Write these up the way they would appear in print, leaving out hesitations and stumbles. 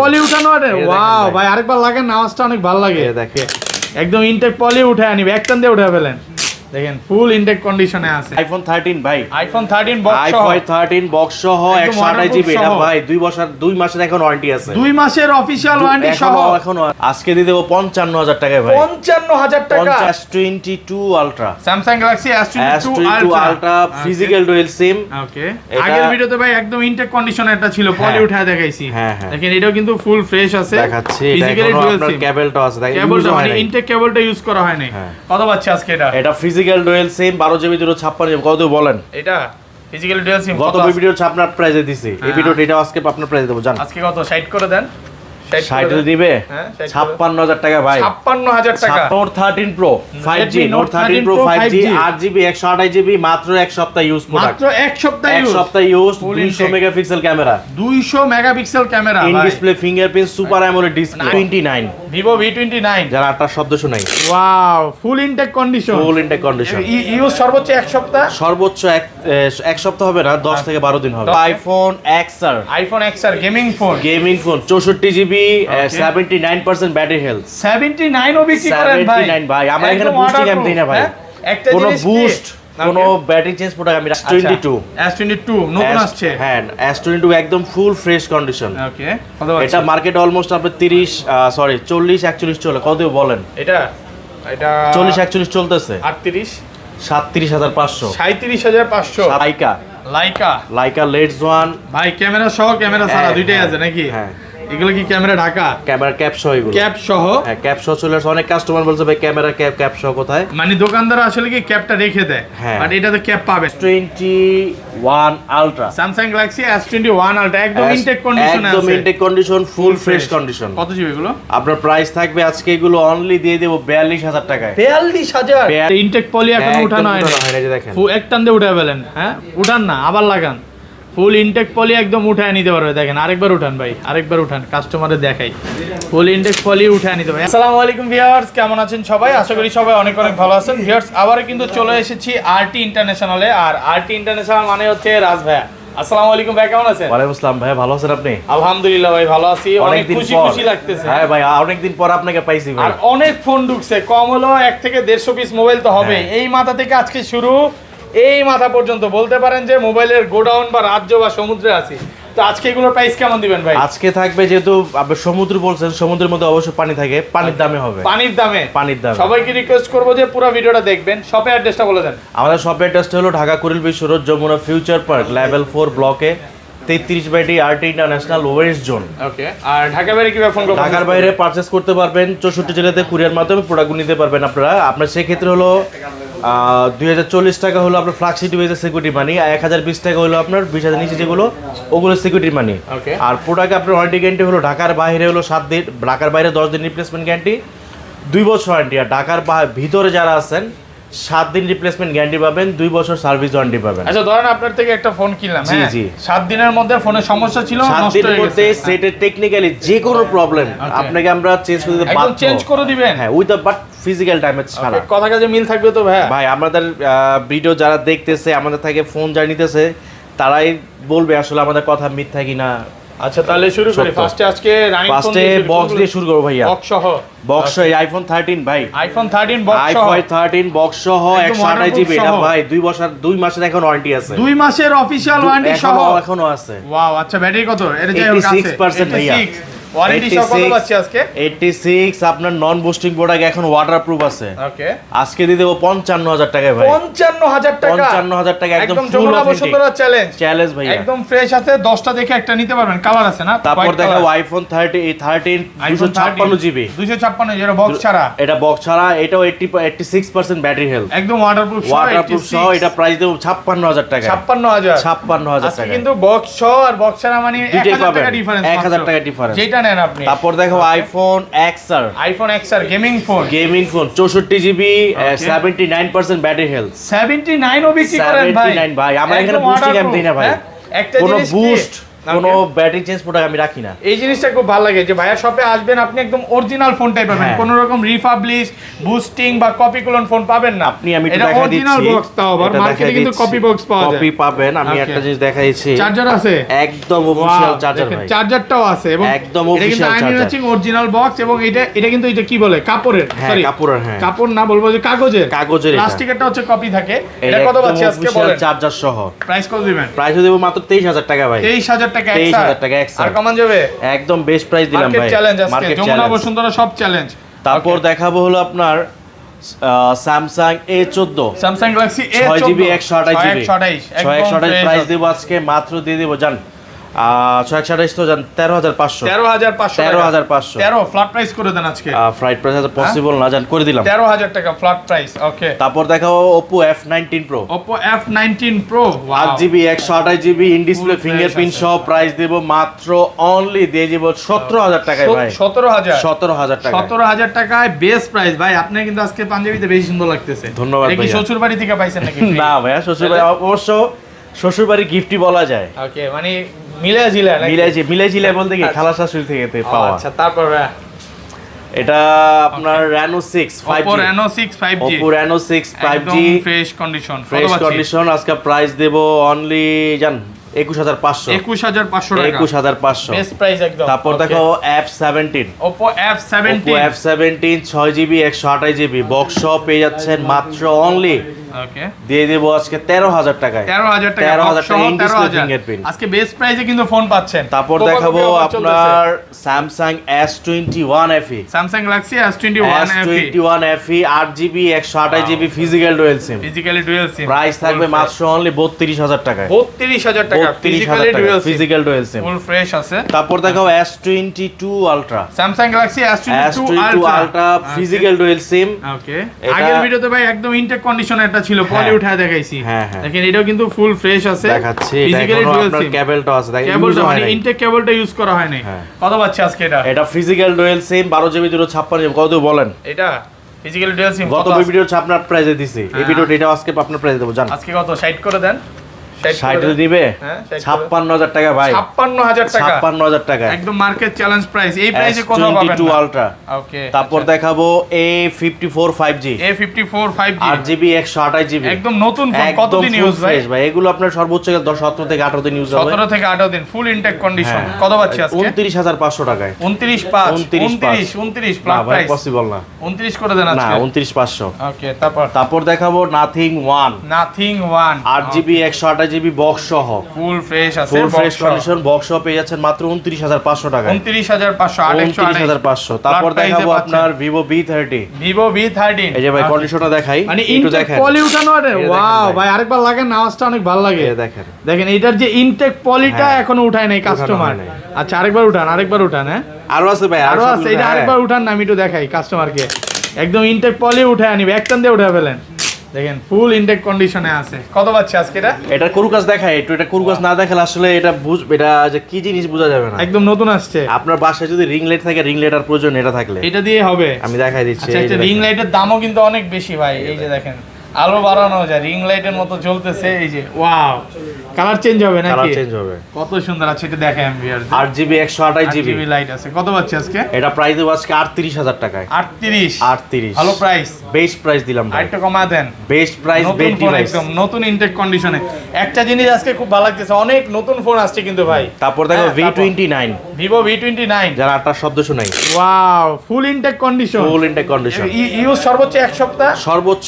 পলি উঠানো আরে ওয়াও ভাই আরেকবার লাগেন আওয়াজটা অনেক ভালো লাগে দেখেন একদম ইনটেক পলি উঠে আনি ব্যাক টান দিয়ে উঠে ফেলেন দেখেন ফুল ইনটেক কন্ডিশনে আছে আইফোন 13 ভাই আইফোন 13 বক্স সহ আইফোন 13 বক্স সহ 128 জিবি এটা ভাই 2 মাসের এখন ওয়ারেন্টি আছে 2 মাসের অফিশিয়াল ওয়ারেন্টি সহ এখন আজকে দিয়ে দেব 55000 টাকায় ভাই 55000 টাকা S22 ultra Samsung Galaxy S22 ultra physical dual SIM okay আগের ভিডিওতে ভাই একদম ইনটেক কন্ডিশনে একটা ছিল পলি উঠায় দেখাইছি দেখেন এটাও কিন্তু ফুল ফ্রেশ আছে দেখাচ্ছি ফিজিক্যালি ডুয়াল সিম কেবলটা আছে দেখেন কেবলটা মানে ইনটেক কেবলটা ইউজ করা হয় নাই কত পাচ্ছি আজকে এটা ফিজিক্যাল ডুয়াল সিম 12 জিবি 256 জিবি কত বলেন এটা ফিজিক্যালি ডুয়াল সিম গত ভিডিও আপনার প্রাইসে দিছি এই ভিডিওটা এটা আজকে আপনার প্রাইসে দেব জান আজকে কত 60 করে দেন 60 দিবে 56000 টাকা ভাই 56000 টাকা note 13 pro 5G note 13 pro 5G 8GB 128GB মাত্র এক সপ্তাহ ইউজ প্রোডাক্ট মাত্র এক সপ্তাহ use 200 megapixel camera 200 megapixel camera in display fingerprint super AMOLED display 29 Vivo V29 যারা আটটা শব্দ শুনাই ওয়াও ফুল ইনটেক কন্ডিশন ইউজ সর্বোচ্চ এক সপ্তাহ সর্বোচ্চ এক সপ্তাহ হবে না 10 থেকে 12 দিন হবে iPhone XR gaming phone 64GB 79% battery health 79 ও বিক্রি করেন ভাই 79 ভাই আমরা এখানে বুস্টিং এম দেই না ভাই কোনো বুস্ট কোনো ব্যাটারি চেঞ্জ প্রোডাক্ট আমি S22 নতুন আসছে হ্যাঁ S22 একদম ফুল ফ্রেশ কন্ডিশন ওকে এটা মার্কেট অলমোস্ট আপনি 40 41 চলে কত বলেন এটা 40 41 চলতেছে 38 37500 37500 লাইকা লেটস ওয়ান ভাই ক্যামেরা সহ ক্যামেরা ছাড়া দুইটাই আছে নাকি হ্যাঁ এগুলো কি ক্যামেরা ঢাকা ক্যামেরা ক্যাপ সহ এগুলো ক্যাপ সহ হ্যাঁ ক্যাপ সহ চলে আসে অনেক কাস্টমার বলছে ভাই ক্যামেরা ক্যাপ সহ কোথায় মানে দোকানদার আসলে কি ক্যাপটা রেখে দেয় বাট এটাতে ক্যাপ পাবে 21 ultra Samsung Galaxy S21 Ultra একদম ইনটেক কন্ডিশন আছে একদম intact condition full fresh condition কত জিবি এগুলো আপনার প্রাইস থাকবে আজকে এগুলো অনলি দিয়ে দেব 42000 টাকায় 42000 ইনটেক পলি এখন উঠানো হয় না এই দেখেন ফুল এক টান দিয়ে উঠায় ফেলেন হ্যাঁ উঠান না আবার লাগান ফুল ইনটেক পলি একদম উঠায় নিতে পারবে দেখেন আরেকবার উঠান ভাই আরেকবার উঠান কাস্টমারে দেখাই ফুল ইনটেক পলি উঠায় নিতে পারবে আসসালামু আলাইকুম ভিউয়ার্স কেমন আছেন সবাই আশা করি সবাই অনেক অনেক ভালো আছেন ভিউয়ার্স আবার কিন্তু চলে এসেছি আরটি ইন্টারন্যাশনালে আর আরটি ইন্টারন্যাশনাল মানে হচ্ছে রাজ ভাইয়া আসসালামু আলাইকুম ভাই কেমন আছেন ওয়ালাইকুম আসসালাম ভাই ভালো আছেন আপনি আলহামদুলিল্লাহ ভাই ভালো আছি অনেক খুশি লাগতেছে হ্যাঁ ভাই অনেক দিন পর আপনাকে পাইছি ভাই আর অনেক ফোন ঢুকছে কম হলো 1 থেকে 150 পিস মোবাইল তো হবে এই মাথা থেকে আজকে শুরু এই মাথা পর্যন্ত বলতে পারেন যে মোবাইলের গোডাউন বা রাজ্য বা সমুদ্রে আছে তো আজকে এগুলোর প্রাইস কেমন দিবেন ভাই আজকে থাকবে যেহেতু আপনি সমুদ্র বলছেন সমুদ্রের মধ্যে অবশ্যই পানি থাকে পানির দামে হবে পানির দামে সবাইকে রিকোয়েস্ট করব যে পুরো ভিডিওটা দেখবেন শপের অ্যাড্রেসটা বলে দেন আমাদের শপের অ্যাড্রেসটা হলো Dhaka Kuril Bishwa road Jamuna future park level 4 ব্লকে 33 RT international west zone okay আর ঢাকার বাইরে কিভাবে ফোন করবেন ঢাকার বাইরে পারচেজ করতে পারবেন 64 জেলাতে কুরিয়ার মাধ্যমে প্রোডাক্টগুলো নিতে পারবেন আপনার সেই ক্ষেত্রে হলো 2040 টাকা হলো আপনার ফ্ল্যাগশিপ ওয়েজের সিকিউরিটি মানি 1020 টাকা হলো আপনার 20000 নিচে যেগুলো ওগুলো সিকিউরিটি মানি আর প্রোডাক্ট আপনার ওয়ারেন্টি গ্যারান্টি হলো ঢাকার বাইরে হলো 7 দিন ঢাকার বাইরে 10 দিন রিপ্লেসমেন্ট গ্যারান্টি 2 বছর ওয়ারেন্টি আর ঢাকার ভিতরে যারা আছেন 7 দিন রিপ্লেসমেন্ট গ্যারান্টি পাবেন 2 বছর সার্ভিস ওয়ারেন্টি পাবেন আচ্ছা ধরেন আপনার থেকে একটা ফোন কিনলাম হ্যাঁ জি 7 দিনের মধ্যে ফোনের সমস্যা ছিল নষ্ট হয়ে গেছে সেটের টেকনিক্যালি যে কোনো প্রবলেম আপনাকে আমরা চেঞ্জ করে দিতে একদম চেঞ্জ করে দিবেন হ্যাঁ with the but physical damage ছাড়া কথা কাজে মিল থাকবে তো ভাই আমাদের ভিডিও যারা দেখতেছে আমাদের থেকে ফোন যারা নিতেছে তারাই বলবে আসলে আমাদের কথা মিথ্যা কিনা আচ্ছা তাহলে শুরু করি ফার্স্টে আজকে রানিং ফোন বক্স দিয়ে শুরু করব ভাইয়া বক্স সহ আইফোন 13 ভাই আইফোন 13 বক্স সহ আইফোন 13 বক্স সহ 128 জিবি এটা ভাই 2 মাসের এখন ওয়ারেন্টি আছে 2 মাসের অফিশিয়াল ওয়ারেন্টি সহ এখনো আছে ওয়াও আচ্ছা ব্যাটারি কত এটা যাই হোক আছে 86% ভাইয়া ওয়ারেন্টি সহ কত পাচ্ছি আজকে 86 আপনার নন বুস্টিং প্রোডাক্ট এখন ওয়াটারপ্রুফ আছে ওকে আজকে দিয়ে দেব 55000 টাকায় ভাই 55000 টাকা একদম ফুল বসুন্ধরা চ্যালেঞ্জ ভাই একদম ফ্রেশ আছে 10টা দেখে একটা নিতে পারবেন কালার আছে না তারপর দেখাও আইফোন 13 256 জিবি 256 এর বক্স ছাড়া এটা বক্স ছাড়া এটাও 86% ব্যাটারি হেলথ একদম ওয়াটারপ্রুফ সহ এটা প্রাইস দেব 56000 টাকা 56000 টাকা কিন্তু বক্স সহ আর বক্স ছাড়া মানে 1000 টাকা ডিফারেন্স 1000 টাকা ডিফারেন্স যেটা নেন আপনি তারপর দেখো iPhone XR gaming phone 64 GB 79% battery health 79 ও বিক্রি করেন ভাই 79 ভাই আমরা এখানে বুস্টিং এম দেই না ভাই একটা কোনো জিনিস বুস্ট কোনো ব্যাটারি চেঞ্জ প্রোডাক্ট আমি রাখি না। এই জিনিসটা খুব ভালো লাগে যে ভাইয়ার শপে আসবেন আপনি একদম অরিজিনাল ফোনটাই পাবেন, কোনো রকম রিফাবলিশ বুস্টিং বা কপি ক্লোন ফোন পাবেন না। আপনি আমি এটা দেখাই অরিজিনাল দিচ্ছি, বক্স তাও আবার মার্কেটে কিন্তু কপি বক্স পাওয়া যায়, কপি পাবেন। আমি একটা জিনিস দেখাইছি, চার্জার আছে একদম অফিশিয়াল চার্জার ভাই, চার্জারটাও আছে এবং একদম এটা কিন্তু অফিশিয়াল আইনি ম্যাচিং অরিজিনাল বক্স এবং এটা কিন্তু এটা কি বলে কাপড়ের, সরি কাপড়ের, কাপড় না বলবো যে কাগজের, এটা প্লাস্টিকেরটা হচ্ছে কপি থাকে। এটা কত পাচ্ছি আজকে বলেন? চার্জার সহ প্রাইস কত দিবেন? প্রাইস দেব মাত্র 23000 টাকা ভাই, 23000 টাকা, 23000 টাকা এক্সট্রা, আর কমান যাবে? একদম বেস্ট প্রাইস দিলাম ভাই, মার্কেট চ্যালেঞ্জ আজকে মার্কেট যমুনা চ্যালেঞ্জ। বসুন্ধরা সব চ্যালেঞ্জ। তারপর দেখাবো হলো আপনার Samsung A14 Samsung Galaxy A14 6GB 128GB 128 price দেব আজকে মাত্র দিয়ে দেব জান 628 তো জান 13500 13 ফ্ল্যাট প্রাইস করে দেন আজকে। ফ্লাইট প্রাইস আছে পসিবল না জান, করে দিলাম 13000 টাকা ফ্ল্যাট প্রাইস। ওকে, তারপর দেখাবো Oppo F19 Pro, Oppo F19 Pro 8GB 128GB in display fingerprint সহ প্রাইস দেব মাত্র অনলি দিয়ে দেব 17000 টাকায় ভাই, 17000 টাকা, 17000 টাকায় বেস্ট প্রাইস ভাই। আপনি কিন্তু আজকে পাঞ্জাবিতে বেশি সুন্দর লাগতেছে। ধন্যবাদ ভাই। ভাই, শ্বশুর বাড়ি থেকে পাইছেন নাকি? না ভাইয়া শ্বশুর বাড়ি অবশ্য শ্বশুর বাড়ি গিফটই বলা যায়। ওকে, মানে মিলাজিলা বলতে কি খালা শাশুড়ি থেকে পাওয়া। আচ্ছা, তারপর এটা আপনার Reno 6 5G, Oppo Reno 6 5G, Oppo Reno 6 5G fresh condition, আজকে প্রাইস দেব অনলি জান 21500 টাকা, 21500 বেস্ট প্রাইস একদম। তারপর দেখো F17, Oppo F17 6GB 128GB box সহ পেয়ে যাচ্ছেন মাত্র অনলি ওকে দিয়ে দেব আজকে 13000 টাকায়, 13000 টাকা, 13000 টাকা ইন ডিসপ্লে 13000 ফিঙ্গারপ্রিন্ট। আজকে বেস্ট প্রাইসে কিন্তু ফোন পাচ্ছেন। তারপর দেখাবো আপনার Samsung S21 FE, Samsung Galaxy S21 FE 21 FE 8GB 128GB physical dual SIM, physically dual SIM, price থাকবে মাত্র অনলি 32000 টাকায়, 32000 টাকা 32000 টাকা physical dual SIM, full fresh আছে। তারপর দেখাবো S22 Ultra, Samsung Galaxy S22 Ultra physical dual SIM. Okay, আগের ভিডিওতে ভাই একদম ইনটেক কন্ডিশনে একটা ছিল, পলি উঠায় দেখাইছি। দেখেন এটাও কিন্তু ফুল ফ্রেশ আছে, দেখাচ্ছি, ফিজিক্যালি ডুয়াল সিম, কেবলটা আছে, দেখেন কেবলটা মানে ইনটেক কেবলটা ইউজ করা হয় নাই। কত পাচ্ছে আজকে এটা? এটা ফিজিক্যাল ডুয়াল সিম 12GB 256GB কত বলেন? এটা ফিজিক্যালি ডুয়াল সিম গত ভিডিও আপনার প্রাইসে দিছি, এই ভিডিওটা এটা আজকে আপনার প্রাইসে দেব জান। আজকে কত 60 করে দেন? 60 দিবে 56000 টাকা ভাই, 56000 টাকা, 56000 টাকা একদম মার্কেট চ্যালেঞ্জ প্রাইস। এই প্রাইসে কোথাও পাবেন না। 22 Ultra। ওকে, তারপর দেখাবো A54 5G, A54 5G 8GB 128GB একদম নতুন ফোন। কতদিন ইউজ ভাই? এগুলো আপনার সর্বোচ্চ 17 থেকে 18 দিন ইউজ হবে, 17 থেকে 18 দিন ফুল ইনটেক কন্ডিশন। কত পাচ্ছি আজকে? 29500 টাকায়, 29 ফ্ল্যাট প্রাইস পসিবল না, 29 করে দেন না আজকে। 29500। ওকে, তারপর দেখাবো Nothing 1 8GB 128GB বক্স সহ ফুল ফ্রেশ আছে, ফুল ফ্রেশ কন্ডিশন বক্স সহ পেয়ে যাচ্ছেন মাত্র 29500 টাকায়, 29500 তারপর দেখাবো আপনার Vivo V30, এই যে ভাই কন্ডিশনটা দেখাই, মানে একটু ইনটেক দেখেন পলি উঠানো আছে। ওয়াও ভাই, আরেকবার লাগান, আওয়াজটা অনেক ভালো লাগে। দেখেন এটার যে ইনটেক পলিটা এখনো উঠায় নাই কাস্টমার। আচ্ছা, আরেকবার উঠান। হ্যাঁ, আরো আছে ভাই, আরো আছে, এটা আরেকবার উঠান না, আমি একটু দেখাই কাস্টমারকে। একদম ইনটেক পলি উঠায় আনিবে, একটান দিয়ে উঠে ফেলেন। দেখেন ফুল ইনটেক কন্ডিশনে আছে। কত পাচ্ছে আজকে এটা? এটা কুরুকাস দেখাই একটু, এটা কুরুকাস না দেখালে আসলে এটা এটা যে কি জিনিস বোঝা যাবে না। একদম নতুন আসছে। আপনার বাসায় যদি রিং লাইট থাকে, রিং লাইটার প্রয়োজন এটা থাকলে এটা দিয়ে হবে। আমি দেখাই দিচ্ছি। আচ্ছা, রিং লাইটের দামও কিন্তু অনেক বেশি ভাই। এই যে দেখেন আলো বাড়ানো যায়, রিং লাইটের মতো জ্বলতেছে। এই যে ওয়াও, কালার চেঞ্জ হবে নাকি? কালার চেঞ্জ হবে, কত সুন্দর আছে এটা। দেখেন ভিউয়ার 8GB 128GB লাইট আছে। কত পাচ্ছে আজকে? এটা প্রাইস দেব আজকে 38000 টাকায়। 38 ভালো প্রাইস, বেস্ট প্রাইস দিলাম ভাই, আরেকটু কমা দেন। বেস্ট প্রাইস, বেস্ট ডিভাইস, একদম নতুন ইনটেক কন্ডিশনে। একটা জিনিস আজকে খুব ভালো লাগতেছে, অনেক নতুন ফোন আসছে কিন্তু ভাই। তারপর দেখো V29, Vivo V29 যারা আটটার শব্দ শোনাই। ওয়াও, ফুল ইনটেক কন্ডিশন, ফুল ইনটেক কন্ডিশন, ইউজ সর্বোচ্চ 1 সপ্তাহ, সর্বোচ্চ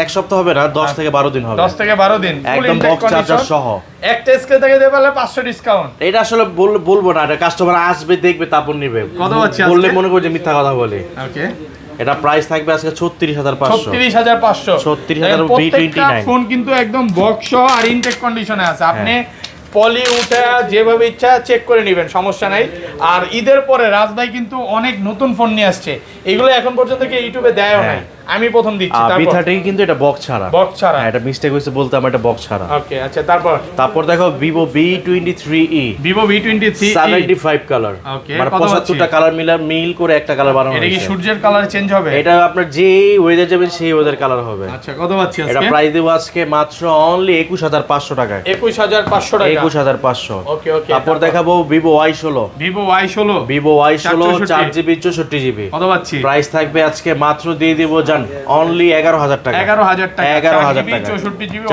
এক সপ্তাহ হবে না, 10 থেকে 12 দিন হবে, 10 থেকে 12 দিন একদম বক্স চার্জার সহ। একটা স্ক্রে থেকে দেবে 500 ডিসকাউন্ট। এটা আসলে বলবো না, এটা কাস্টমার আসবে, দেখবে, তারপর নিবে। কত হচ্ছে বললে মনে করবে যে মিথ্যা কথা বলে। ওকে, এটা প্রাইস থাকবে আজকে 36500, 36500 V29 ফোন কিন্তু একদম বক্স আর ইনটেক কন্ডিশনে আছে। আপনি পলি উঠে যেভাবে ইচ্ছা চেক করে নেবেন, সমস্যা নাই। আর ঈদের পরে রাজ ভাই কিন্তু অনেক নতুন ফোন নিয়ে আসছে, এগুলো এখন পর্যন্ত কি ইউটিউবে দেয়ও নাই। আমি প্রথম দিচ্ছি B30 কিন্তু এটা বক্স ছাড়া। বক্স ছাড়া, হ্যাঁ, এটা মিস্টেক হয়েছে বলতে, আমার এটা বক্স ছাড়া। ওকে আচ্ছা, তারপর দেখো Vivo V23e, Vivo V23e 75 colour, ওকে মানে কত পাচ্ছি? 75টা কালার মিল করে একটা কালার বানানো এটা কি হয়েছে। সূর্যের কালার চেঞ্জ হবে? এটা আপনার যে ওয়েদার যাবে সেই ওয়েদার কালার হবে। আচ্ছা, কত পাচ্ছি আজকে? এটা প্রাইস দেব আজকে মাত্র অনলি 21500 টাকায়। 21500 টাকা, 21500। ওকে ওকে। তারপর দেখাবো Vivo Y16, Vivo Y16, Vivo Y16 4GB 64GB, কত পাচ্ছি? প্রাইস থাকবে আজকে মাত্র দিয়ে দিব জান অনলি 11000 টাকা। 11000 টাকা, 11000 টাকা, 64GB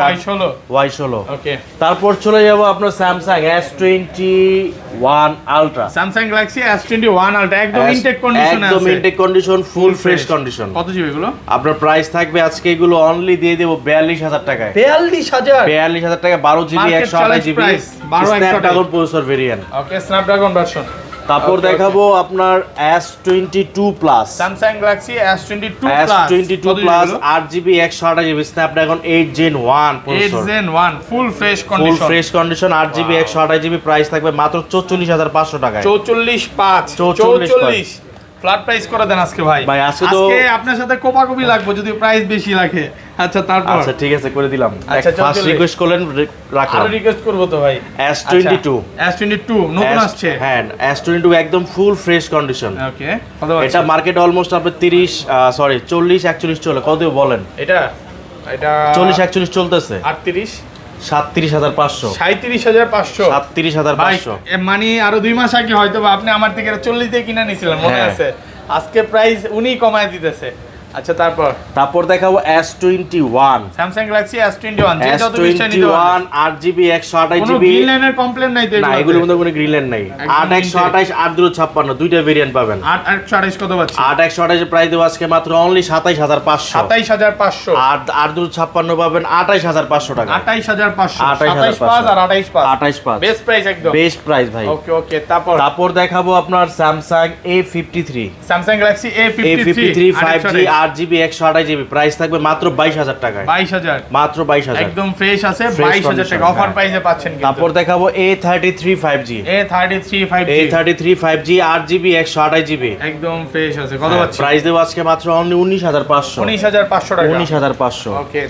Y16। ওকে, তারপর চলে যাব আপনার Samsung S21 Ultra, Samsung Galaxy S21 Ultra, একদম ইনটেক কন্ডিশনে আছে, একদম intact condition, full fresh condition. কত জিবি এগুলো? আপনার প্রাইস থাকবে আজকে এগুলো অনলি দিয়ে দেব 42000 টাকায়। 42000 42000 টাকা, 12GB 128GB Snapdragon processor variant. Okay, Snapdragon version. তারপর দেখাবো আপনার S22 Plus, Samsung Galaxy S22 Plus 8GB 128GB Snapdragon 8 Gen 1 processor, 8 Gen 1 full fresh ফুল condition, fresh condition 8GB 128GB, price থাকবে মাত্র 44500 টাকায়। 44,500 ফ্ল্যাট প্রাইস করে দেন আজকে ভাই। ভাই আজকে আপনার সাথে কোপাকুপি লাগবে যদি প্রাইস বেশি লাগে। আচ্ছা, তারপর? আচ্ছা ঠিক আছে, করে দিলাম। আচ্ছা, ফার্স্ট রিকোয়েস্ট করলেন, রাখলাম। আরো রিকোয়েস্ট করব তো ভাই। S22 নতুন আসছে, হ্যাঁ S22 একদম ফুল ফ্রেশ কন্ডিশন। ওকে, কত আছে? এটা মার্কেট অলমোস্ট আপনি 40 41 চলে, কত বলেন? এটা 40 41 চলতেছে। 38 37500, 37500, 37500। মানে আরো 2 মাস আগে হয়তো বা আপনি আমার থেকে 40 দিয়ে কিনে নিছিলেন, মনে হ্যাঁ। আছে? আজকে প্রাইস উনি কমায় দিতেছে। আচ্ছা, তারপর দেখাবো S21, Samsung Galaxy S21, যে যত বিষয় নিতে পারবেন। 8GB 128GB, কোনো গ্রিন লাইনের কমপ্লেইন নাই তো? না, এগুলোর মধ্যে কোনো গ্রিন লাইন নাই। 8128 8256 দুইটা ভেরিয়েন্ট পাবেন। 8128 কত পাচ্ছি? 8128 এর প্রাইস দেব আজকে মাত্র অনলি 27500। 27500 আর 8256 পাবেন 28500 টাকা। 28500, 28500 আর 285 বেস্ট প্রাইস, একদম বেস্ট প্রাইস ভাই। ওকে ওকে। তারপর দেখাবো আপনার Samsung A53, Samsung Galaxy A53 5G 8GB 128GB, price থাকবে মাত্র 22000 টাকায়। 22000, মাত্র 22000, একদম ফ্রেশ আছে। Fresh 22000 টাকা condition, অফার হ্যাঁ। প্রাইসে পাচ্ছেন কিন্তু। তারপর দেখাবো A33 5G, A33 5G 8GB 128GB, একদম ফ্রেশ আছে। কত পাচ্ছি? প্রাইস দেব আজকে মাত্র অনলি 19500। 19500 টাকা, 19500। ওকে।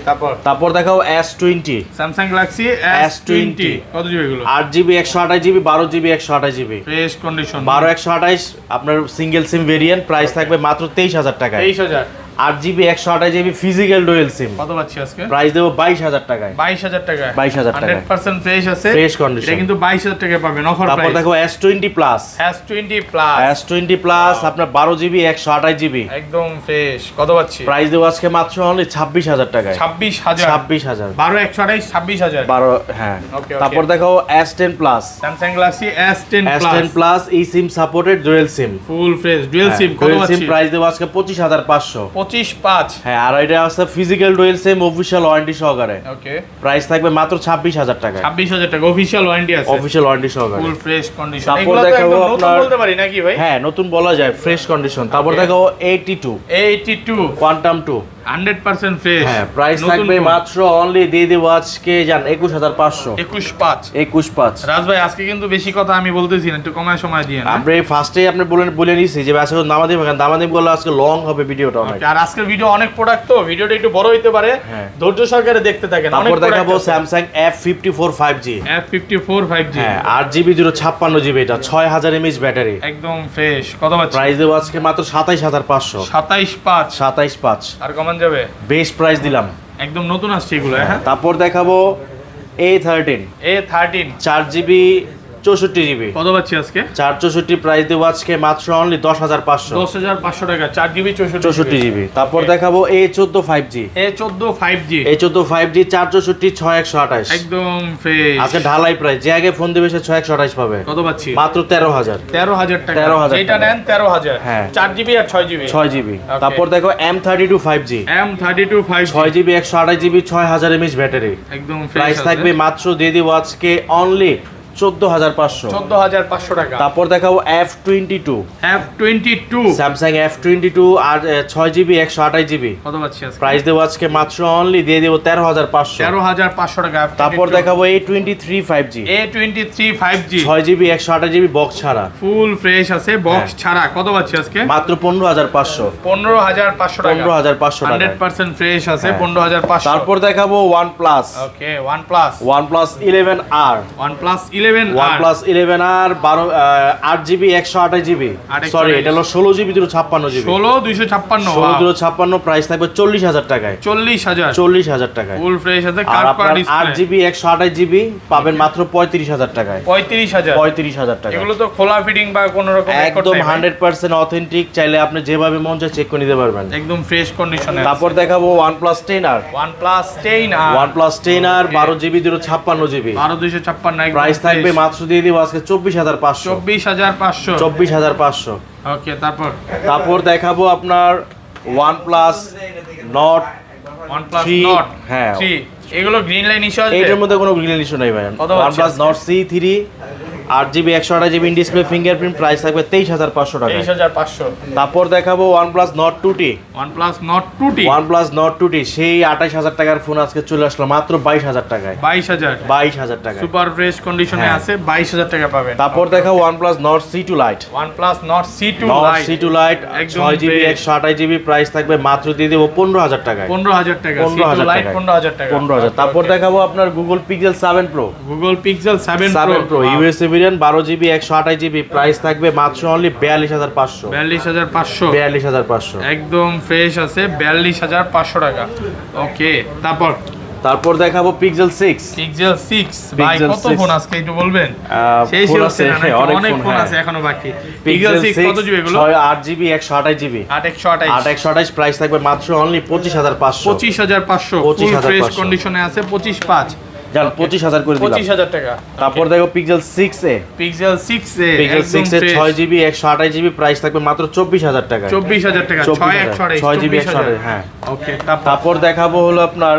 তারপর দেখাবো S20, Samsung Galaxy S20, কত জিবি এগুলো? 8GB 128GB 12GB 128GB, fresh condition, 12 128 আপনার সিঙ্গেল সিম ভেরিয়েন্ট, প্রাইস থাকবে মাত্র 23000 টাকায়। 23000, 8GB 128GB physical dual SIM, কত পাচ্ছি আজকে? প্রাইস দেব 22000 টাকায়। 22000 টাকা, 22000 টাকা, 100% ফ্রেশ আছে, ফ্রেশ কন্ডিশন। এটা কিন্তু 22000 টাকা পাবেন অফার তারপর প্রাইস। দেখো S20 Plus, S20 Plus আপনার 12GB 128GB, একদম ফ্রেশ, কত পাচ্ছি? প্রাইস দেব আজকে মাত্র অনলি 26000 টাকায়। 26000, 26000, 12 128 26000, 12, হ্যাঁ। ওকে। তারপর দেখো S10 Plus, Samsung Galaxy S10 Plus eSIM supported dual SIM, full fresh dual SIM, কত ডুয়াল সিম, পাচ্ছি? প্রাইস দেব আজকে 25500। 25,500, হ্যাঁ, আর এটা আছে ফিজিক্যাল ডুয়াল সিম অফিশিয়াল ওয়ারেন্টি সহকারে, ওকে। প্রাইস থাকবে মাত্র 26000 টাকা। 26000 টাকা অফিশিয়াল ওয়ারেন্টি আছে, অফিশিয়াল ওয়ারেন্টি সহকারে, ফুল ফ্রেশ কন্ডিশন। তারপর এগুলো তো দেখাবো একদম নতুন আপনার- বলতে পারি নাকি ভাই? হ্যাঁ, নতুন বলা যায়, ফ্রেশ কন্ডিশন। তারপর দেখো 82 কোয়ান্টাম 2, 100% ফ্রেশ, হ্যাঁ, প্রাইস থাকবে মাত্র অনলি দিয়ে দেব আজকে জান 21500। 21,500। রাজ ভাই আজকে কিন্তু বেশি কথা আমি বলতেছি না, একটু কমায় সময় দিয়ে না। আপনি ফার্স্টে আপনি বলে নিছি যে আজকে দামাদিম বললে আজকে লং হবে ভিডিওটা অনেক। আর আজকের ভিডিও অনেক প্রোডাক্ট, তো ভিডিওটা একটু বড় হইতে পারে, হ্যাঁ। ধৈর্য সহকারে দেখতে থাকেন। তারপর দেখাবো Samsung F54 5G, F54 5G, হ্যাঁ 8GB 256GB, এটা 6000 mAh ব্যাটারি, একদম ফ্রেশ, কত পাচ্ছি? প্রাইস দেব আজকে মাত্র 27500। 27,500, 27500, আর কমান যাবে? বেস্ট প্রাইস দিলাম, একদম নতুন আসছে এগুলো। হ্যাঁ, তারপর দেখাবো A13 A13 4GB 64GB, কত পাচ্ছি আজকে? 464, প্রাইস দেব আজকে মাত্র অনলি 10500। 10500 টাকা, 4GB 64GB। তারপর দেখাবো A14 5G, A14 5G, A14 5G 464 6128, একদম ফ্রেশ, আজকে ঢালাই প্রাইস, যে আগে ফোন দিবে সে 6128 পাবে। কত পাচ্ছি? মাত্র 13000। 13000 টাকা, 13000 যেটা টাকা। নেন 13000, হ্যাঁ। 4GB আর 6GB, 6GB। তারপর দেখো M32 5G, M32 5G, 6GB 128GB 6000 mAh battery, একদম প্রাইস ফ্রেশ থাকবে মাত্র দিয়ে দিব আজকে অনলি 14,500 14,500 টাকা। তারপর দেখাবো F22 F22 স্যামসাং F22 আর 6GB 128GB কত পাচ্ছি আজকে? প্রাইস দেবো আজকে মাত্র অনলি দিয়ে দেবো 13,500 13,500 টাকা। তারপর দেখাবো A23 5G A23 5G 6GB 128GB box ছাড়া ফুল ফ্রেশ আছে, বক্স ছাড়া। কত পাচ্ছি আজকে? মাত্র 15,500 15,500 টাকা। 15,500 টাকা 100% ফ্রেশ আছে, হ্যাঁ। 15,500। তারপর দেখাবো OnePlus ওকে, OnePlus 11R OnePlus 11R OnePlus 11R 8GB 128GB sorry এটা হলো 16GB 256GB 16,256 16,256 প্রাইস থাকবে 40,000 টাকায় 40,000 টাকায় ফুল ফ্রেশ আছে, আর কার্ভ আপনার ডিসপ্লে 8GB 128GB পাবেন মাত্র 35,000 টাকায় 35,000 টাকা এগুলো তো খোলা ফিটিং বা কোনো রকম একদম 100% অথেন্টিক, চাইলে আপনি যেভাবে মন চায় চেক করে নিতে পারবেন, একদম ফ্রেশ কন্ডিশনে। তারপর দেখাবো OnePlus 10R OnePlus 10R OnePlus 10R 12GB 256GB 12,256 price থাকবে মাত্র দিয়ে দিব আজকে 24,500 24,500 ওকে। তারপর দেখাবো আপনার OnePlus Nord OnePlus 3 Nord হ্যাঁ 3 এগুলো গ্রিন লাইন ইস্যু আছে, এটার মধ্যে কোনো গ্রিন ইস্যু নাই ভাই। কত পাচ্ছি OnePlus Nord C3 8GB 128GB in display fingerprint price থাকবে 23,500 টাকা 23,500। তারপর দেখাবো OnePlus Nord 2T OnePlus Nord 2T OnePlus Nord 2T সেই 28,000 টাকার ফোন আজকে চলে আসলো মাত্র 22,000 টাকায় 22,000 টাকায় সুপার ফ্রেশ কন্ডিশনে হ্যাঁ। আছে, 22,000 টাকা পাবেন। তারপর দেখাবো OnePlus Nord C2 Lite OnePlus Nord C2 Nord C2 Lite একদম 6GB fresh। 128GB প্রাইস থাকবে মাত্র দিয়ে দেবো 15,000 টাকায় 15,000 টাকা 15,000 C2 Lite টাকায়। 15,000 টাকা 15,000 তারপর দেখাবো আপনার Google Pixel 7 Pro Google Pixel 7 Pro USA variant 12GB 128GB price থাকবে মাত্র অনলি 42,500 42,500 একদম ফ্রেশ আছে, 42,500 টাকা ওকে। তারপর দেখাবো Pixel 6 Pixel 6 ভাই Pixel কত 6 ফোন আজকে একটু বলবেন? শেষ হচ্ছে না, অনেক ফোন আছে এখনো বাকি। Pixel 6 কত জিবি এগুলো? 8GB 128GB 8 প্রাইস থাকবে মাত্র অনলি 25,500 25,500 ফুল ফ্রেশ কন্ডিশনে আছে 25,500 জান 25,000 করে দিলাম 25,000 টাকা। তারপর দেখো Pixel 6a Pixel 6a Pixel 6 এর 6GB 128GB প্রাইস থাকবে মাত্র 24,000 টাকা 24,000 টাকা 6GB 128 হ্যাঁ ওকে। তারপর দেখাবো হলো আপনার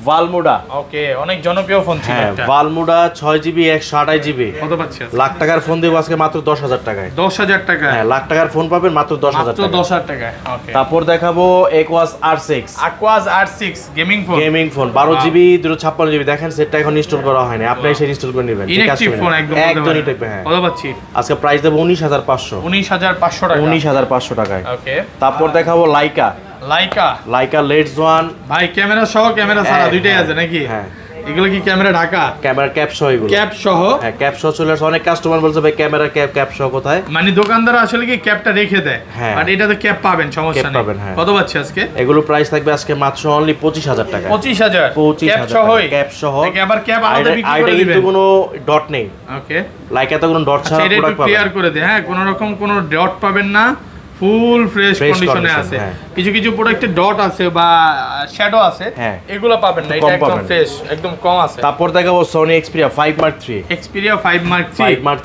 Valmuda ওকে, অনেক জনপ্রিয় ফোন ছিল হ্যাঁ এটা। Valmuda 6GB 128GB কত পাচ্ছি আজকে? লাখ টাকার ফোন দেব আজকে মাত্র 10,000 টাকায় 10,000 টাকা হ্যাঁ লাখ টাকার ফোন পাবেন মাত্র 10,000 মাত্র টাকা 10,000 টাকা ওকে। তারপর দেখাবো Aquos R6 Aquos R6 gaming phone 12GB 256GB দেখেন সেটটা এখন ইনস্টল করা হয়নি, আপনি এসে ইনস্টল করে নেবেন ঠিক আছে ইনঅ্যাকটিভ ফোন একদম ইনঅ্যাকটিভ হ্যাঁ কত পাচ্ছি আজকে প্রাইস দেব 19,500 19,500 টাকা 19,500 টাকায় ওকে। তারপর দেখাবো লাইকা লেটস ওয়ান ভাই ক্যামেরা সহ ক্যামেরা ছাড়া দুইটাই আছে নাকি? হ্যাঁ এগুলো কি ক্যামেরা ঢাকা? ক্যামেরা ক্যাপ সহ এগুলো ক্যাপ সহ হ্যাঁ ক্যাপ সহ চলে আসে, অনেক কাস্টমার বলছে ভাই ক্যামেরা ক্যাপ সহ কোথায়, মানে দোকানদার আসলে কি ক্যাপটা রেখে দেয়, হ্যাঁ। বাট এটাতে ক্যাপ পাবেন সমস্যা ক্যাপ নেই। পাবেন, হ্যাঁ। কত পাচ্ছি আজকে? এগুলো প্রাইস থাকবে আজকে মাত্র অনলি 25,000 টাকা 25,000 ক্যাপ 25,000 সহই ক্যাপ সহ নাকি আবার ক্যাপ আলাদা বিক্রি করে কিন্তু দিবেন? কোনো ডট নেই ওকে লাইকাতে কোনো ডট ছাড়া এটা একটু প্রোডাক্ট ক্লিয়ার পাবেন করে দে হ্যাঁ, কোনো রকম কোনো ডট পাবেন না, ফুল ফ্রেশ Fresh কন্ডিশনে condition, আছে। হ্যাঁ। কিছু প্রোডাক্টে ডট আছে বা শ্যাডো আছে, হ্যাঁ। এগুলো পাবেন না, কম এটা একদম পাবেন। ফ্রেশ একদম কম আছে। তারপর দেখাবো Sony Xperia 5 Mark 3 Xperia 5 Mark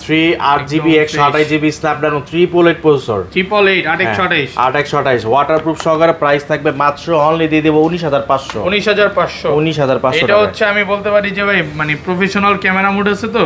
3 8GB একদম 128GB Snapdragon 888 প্রসেসর 888 828 ওয়াটারপ্রুফ সহকারে প্রাইস থাকবে মাত্র অনলি দিয়ে দেব 19,500 19,500 এটা হচ্ছে আমি বলতে পারি যে ভাই মানে প্রফেশনাল ক্যামেরা মোড আছে তো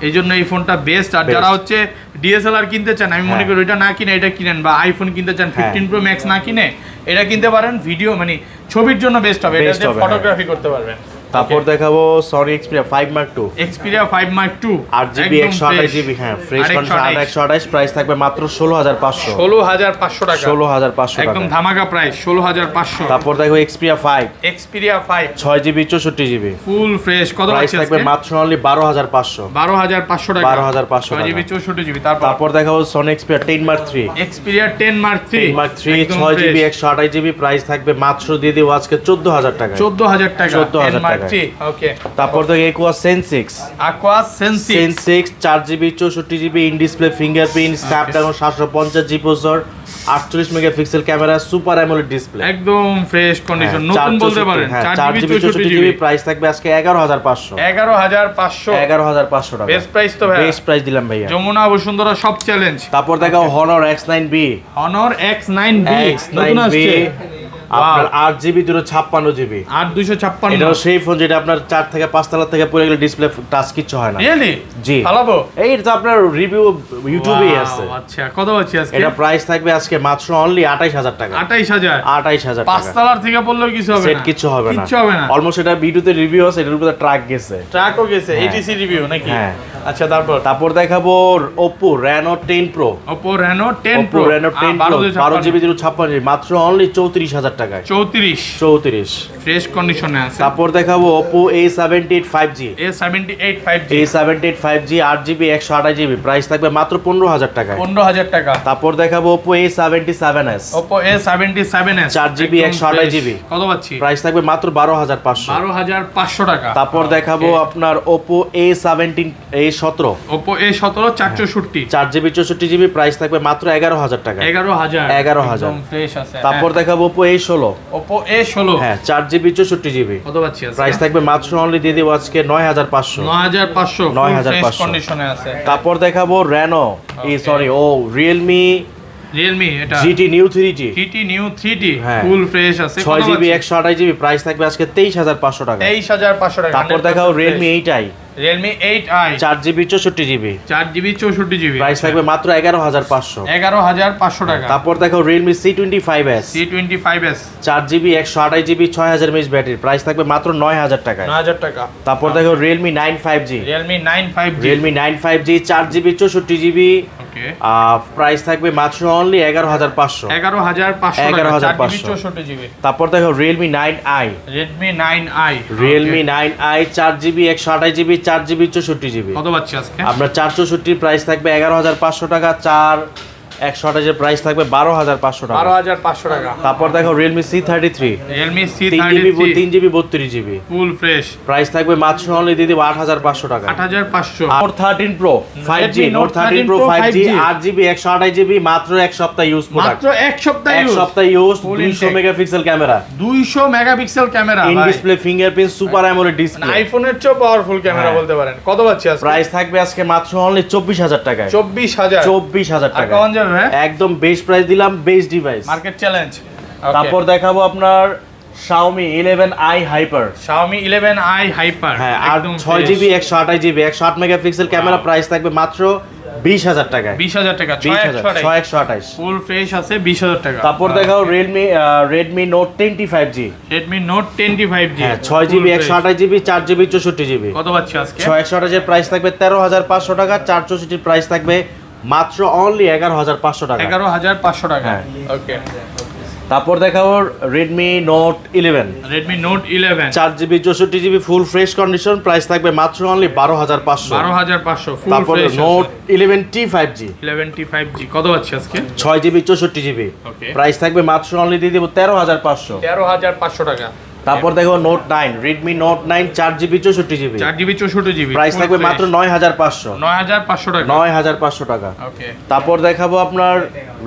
এই জন্য এই ফোনটা বেস্ট। আর যারা হচ্ছে ডিএসএলআর কিনতে চান, আমি মনে করি এটা না কিনে এটা কিনেন, বা আইফোন কিনতে চান 15 Pro Max না কিনে এটা কিনতে পারেন, ভিডিও মানে ছবির জন্য বেস্ট হবে, এটা দিয়ে ফটোগ্রাফি করতে পারবেন। তারপর দেখাবো Sony Xperia 5 Mark 2 Xperia 5 Mark 2 8GB 128GB হ্যাঁ ফ্রেশ কন্ডিশন 128 প্রাইস থাকবে মাত্র 16,500 16,500 টাকা 16,500 টাকা একদম ধামাকা প্রাইস 16,500। তারপর দেখো Xperia 5 6GB 64GB full fresh কত প্রাইস থাকবে মাত্র অনলি 12,500 12,500 টাকা 12,500 টাকা 6GB 64GB। তারপর দেখাবো Sony Xperia 10 Mark 3 Xperia 10 Mark 3 6GB 128GB price থাকবে মাত্র দিয়ে দেব আজকে 14,000 টাকা 14,000 টাকা 14,000 টাকা ওকে। তারপর দেখো Aquos Aquos Sense 6 4GB 64GB in display fingerprint Snapdragon 750G processor 48 megapixel camera super AMOLED display একদম ফ্রেশ কন্ডিশন নতুন বলতে পারেন। 4GB 64GB প্রাইস থাকবে আজকে 11,500 11,500 টাকা বেস্ট প্রাইস তো ভাই, বেস্ট প্রাইস দিলাম ভাইয়া। যমুনা বসুন্ধরা সব চ্যালেঞ্জ। তারপর দেখো Honor X9B Honor X9B নতুন আসছে আপনার 8GB 256GB 8256 এটা সেই ফোন যেটা আপনার 4 থেকে 5 তলা থেকে পড়ে গেলে ডিসপ্লে টাচ কিছু হয় না। রিয়েলি? জি ফালাবো? এই তো আপনার রিভিউ ইউটিউবেই আছে। আচ্ছা কত হচ্ছে আজকে? এটা প্রাইস থাকবে আজকে মাত্র অনলি 28000 টাকা। 28000 টাকা। 5 তলার থেকে পড়লেও কিছু হবে না? সেট কিছু হবে না। কিচ্ছু হবে না। অলমোস্ট এটা ভিডিওতে রিভিউ আছে, এটার উপরে ট্র্যাক গেছে। ট্র্যাকও গেছে, হ্যাঁ। এটিসি রিভিউ নাকি? হ্যাঁ। আচ্ছা তারপর দেখাবো Oppo Reno 10 Pro। Oppo Reno 10 Oppo Pro Reno 10 Pro 12GB 256GB মাত্র অনলি 34000 টাকায়। 34 ফ্রেশ কন্ডিশনে আছে। তারপর দেখাবো Oppo A78 5G। A78 5G 8GB 128GB price থাকবে মাত্র 15000 টাকায়। 15000 টাকা। তারপর দেখাবো Oppo A77s। Oppo A77s 4GB 128GB কত পাচ্ছি? প্রাইস থাকবে মাত্র 12500। 12500 টাকা। তারপর দেখাবো আপনার Oppo A17 Oppo A17 464 4GB 64GB price থাকবে মাত্র 11000 টাকা। 11000 11000 ফ্রেশ আছে। তারপর দেখাবো Oppo A16। Oppo A16 হ্যাঁ 4GB 64GB কত পাচ্ছি আজকে? প্রাইস থাকবে মাত্র অনলি দিয়ে দেবো আজকে 9500। 9500 9500 ফ্রেশ কন্ডিশনে আছে। তারপর দেখাবো Reno Realme এটা GT New 3G New 3D হ্যাঁ। ফুল ফ্রেশ আছে। 6GB 128GB প্রাইস থাকবে আজকে 23500 টাকা। 23500 টাকা। তারপর দেখাবো Realme 8i 8i 4GB 64GB 4GB 64GB price থাকবে মাত্র 11500। 11500 টাকা। তারপর দেখাও Realme C25s 4GB 128GB 6000 mAh battery price থাকবে মাত্র 9000 টাকায়। 9000 টাকা। তারপর দেখাও Realme 9 5G Realme 9 5G 4GB 64GB okay price থাকবে মাত্র অনলি 11500। 11500 টাকা 11500 64GB। তারপর দেখো Realme 9i Redmi 9i Realme 9i 4GB 128GB 4GB 64GB কত পাচ্ছি আজকে? আপনার 464 প্রাইস থাকবে 11500 টাকা। 128 এর প্রাইস থাকবে 12500 টাকা। 12500 টাকা। তারপর দেখো Realme C33 Realme C33 3GB 32GB full fresh price থাকবে মাত্র অনলি দিদি 8500 টাকা। 8500 Note 13 Pro 5G Note 13 Pro 5G 8GB 128GB মাত্র এক সপ্তাহ ইউজ প্রোডাক্ট। মাত্র এক সপ্তাহ এক সপ্তাহ use 200 megapixel camera 200 megapixel camera ইন ভাই। Display fingerprint super AMOLED display আইফোনের চেয়ে পাওয়ারফুল ক্যামেরা হ্যাঁ। বলতে পারেন। কত পাচ্ছি আজকে? প্রাইস থাকবে আজকে মাত্র অনলি 24000 টাকায়। 24000 টাকা কখন যাবে ভাই? একদম বেস্ট প্রাইস দিলাম, বেস্ট ডিভাইস। Market challenge. তারপর দেখাবো আপনার Xiaomi 11i Hyper Xiaomi 11i Hyper হ্যাঁ আর 6GB 128GB 108 megapixel camera price থাকবে মাত্র 20000 টাকায়। 20000 টাকা 6128 ফুল ফ্রেশ আছে 20000 টাকা। তারপর দেখাও Redmi Note 25G Redmi Note 25G হ্যাঁ 6GB 128GB 4GB 64GB কত পাচ্ছি আজকে? 128 এর প্রাইস থাকবে 13500 টাকা। 464 প্রাইস থাকবে মাত্র অনলি 11500 টাকা। 11500 টাকা হ্যাঁ। ওকে। তারপর দেখাবো Redmi Note 11 Redmi Note 11 4GB 64GB ফুল ফ্রেশ কন্ডিশন প্রাইস থাকবে মাত্র অনলি 12500। 12500 ফুল তারপর fresh Note 11T 5G 11T5G কত পাচ্ছি আজকে? 6GB 64GB ওকে প্রাইস থাকবে মাত্র অনলি দিয়ে দেব 13500। 13500 টাকা। তারপর দেখো Note 9 Redmi Note 9 4GB 64GB 4GB 64GB price থাকবে মাত্র 9500। 9500 টাকা 9500 টাকা। ওকে। তারপর দেখাবো আপনার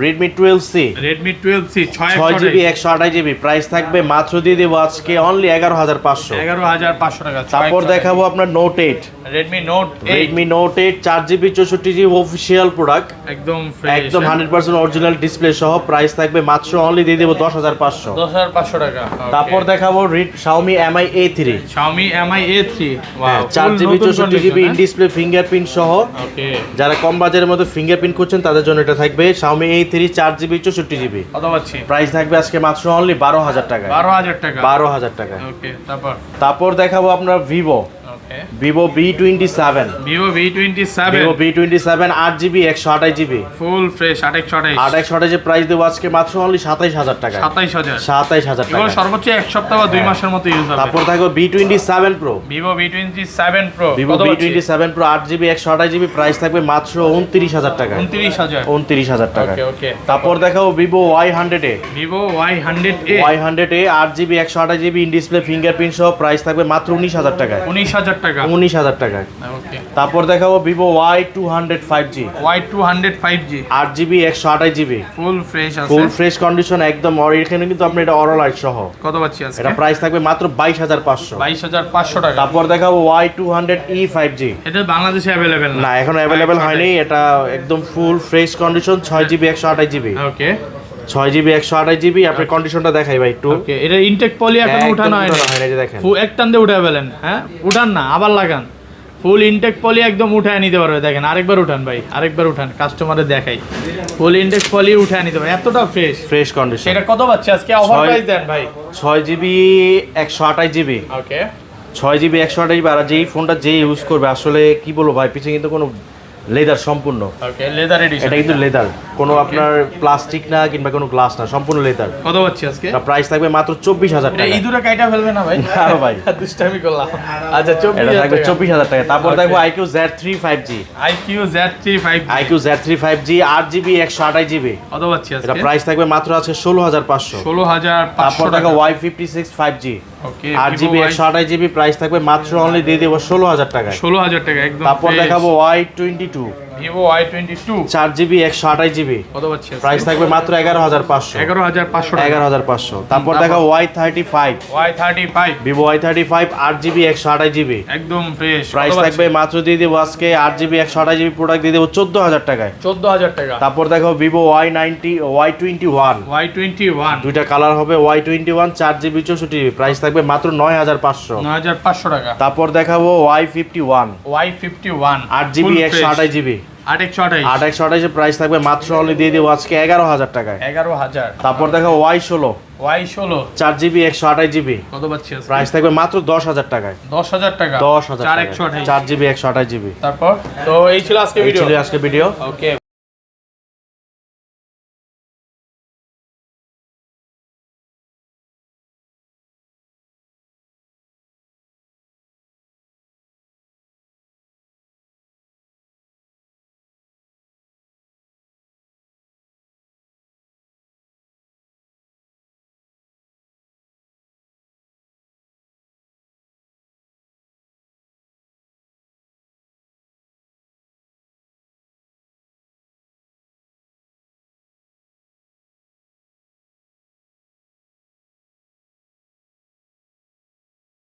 Redmi 12C Redmi 12C 6GB 128GB price থাকবে মাত্র দিয়ে দেব আজকে অনলি 11500। 11500 টাকা। তারপর দেখাবো আপনার Note 8 Redmi Note 8 Redmi Note 8 4GB 64GB official product একদম ফ্রেশ একদম 100% অরিজিনাল ডিসপ্লে সহ প্রাইস থাকবে মাত্র অনলি দিয়ে দেব 10500। 10500 টাকা। তারপর দেখাবো Xiaomi Mi A3 Xiaomi Mi A3 wow 4GB 64GB in display fingerprint সহ ওকে। যারা কম বাজারের মধ্যে ফিঙ্গারপ্রিন্ট করছেন তাদের জন্য এটা থাকবে Xiaomi A3 4GB 64GB কত পাচ্ছি? প্রাইস থাকবে আজকে মাত্র অনলি 12000 টাকা। 12000 টাকা 12000 টাকা। ওকে। তারপর দেখাবো আপনার Vivo ওকে। Vivo V27 Vivo V27 Vivo V27 8GB 128GB full fresh 828 828 এর প্রাইস দেবো আজকে মাত্র অনলি 27000 টাকা। 27000 টাকা এগুলো সর্বোচ্চ এক সপ্তাহ বা 2 মাসের মতো ইউজ হবে। তারপর থাকবে V27 Pro Vivo V27 Pro Vivo কত পাচ্ছি? V27 Pro 8GB 128GB price থাকবে মাত্র 29000 টাকা। 29000 টাকা। ওকে ওকে। তারপর দেখাবো Vivo Y100A Vivo Y100A 8GB 128GB in display fingerprint সহ প্রাইস থাকবে মাত্র 19000 টাকা। 19000 টাকা 19000 টাকা। ওকে। তারপর দেখাবো Vivo Y200 5G Y200 5G 8GB 128GB ফুল ফ্রেশ আছে ফুল ফ্রেশ কন্ডিশন একদম আর এখানে কিন্তু আপনি এটা অরো লাইট সহ কত পাচ্ছি আজকে? এটা প্রাইস থাকবে মাত্র 22500। 22500 টাকা। তারপর দেখাবো Y200E 5G এটা বাংলাদেশে अवेलेबल না এখনো অ্যাভেলেবেল হয়নি, এটা একদম ফুল ফ্রেশ কন্ডিশন 6GB 128GB ওকে। 6GB 128GB। আপনার কন্ডিশনটা দেখাই ভাই একটু। ওকে, এটা ইনটেক পলি এখন একদম উঠানো হয় না, উঠানো হয় না, এই যে দেখেন। এক টান দিয়ে উঠে ফেলেন, হ্যাঁ উঠান না আবার লাগান। ফুল ইনটেক পলি একদম উঠায় নিতে পারবে, দেখেন আরেকবার উঠান ভাই, আরেকবার উঠান, কাস্টমারের দেখাই। ফুল ইনটেক পলি উঠায় নিতে পারবে, এতটা ফ্রেশ কন্ডিশন। সেটা কত পাচ্ছে আজকে অফার প্রাইস দেন ভাই? 6GB 128GB। ওকে, 6GB 128GB। আর যেই ফোনটা যে ইউজ করবে আসলে কি বলবো ভাই, পিছনে কিন্তু কোনো লেদার সম্পূর্ণ। ওকে, লেদার এডিশন, এটা কিন্তু লেদার, কোনো আপনার প্লাস্টিক না কিংবা কোনো গ্লাস না, সম্পূর্ণ লেদার। কত পাচ্ছে আজকে? প্রাইস থাকবে মাত্র 24,000 এটা টাকা। ইঁদুরে কাইটা ফেলবে না ভাই? না ভাই, দুষ্টামি করলাম। আচ্ছা, এটা থাকবে 24,000 টাকা। তারপর Okay. দেখবো IQ Z3 5G। IQ Z3 5G, IQ Z3 5G 8GB 128GB। কত পাচ্ছে এটা আজকে? প্রাইস থাকবে মাত্র আছে 16,500। 16,500 তারপর টাকা। দেখো Y56 5G ওকে, 8GB 128GB। প্রাইস থাকবে মাত্র অনলি দিয়ে দেবো 16,000 টাকায়। 16,000 টাকা একদম। তারপর দেখাবো Y22 Vivo Y22, 4GB 128GB। কত পাচ্ছে আজকে? প্রাইস থাকবে মাত্র 11,500। 11,500 টাকা। 11,500। তারপর দেখো Y35 Y35, Vivo Y35 8GB 128GB। একদম ফ্রেশ। প্রাইস থাকবে মাত্র দিয়ে দেবো আজকে 8GB 128GB প্রোডাক্ট দিয়ে দেবো 14,000 টাকায়। 14,000 টাকা। তারপর দেখো Vivo Y21 Y21, দুইটা কালার হবে, Y21 4GB 64GB। প্রাইস থাকবে মাত্র 9,500। 9,500 টাকা। তারপর দেখাবো Y51 Y51, 8GB 128GB। 8/128, 8/128 price থাকবে মাত্র অনলি দিয়ে দেবো আজকে 11,000 টাকায়। 11,000। তারপর দেখো Y16 Y16, 4GB 128GB। কত পাচ্ছে আজকে? প্রাইস থাকবে মাত্র 10,000 টাকায়। 10,000 টাকা। 10,000 4/128। 4GB 128GB। তারপর তো এই ছিল আজকে এই ভিডিও। ছিল আজকে ভিডিও। ওকে।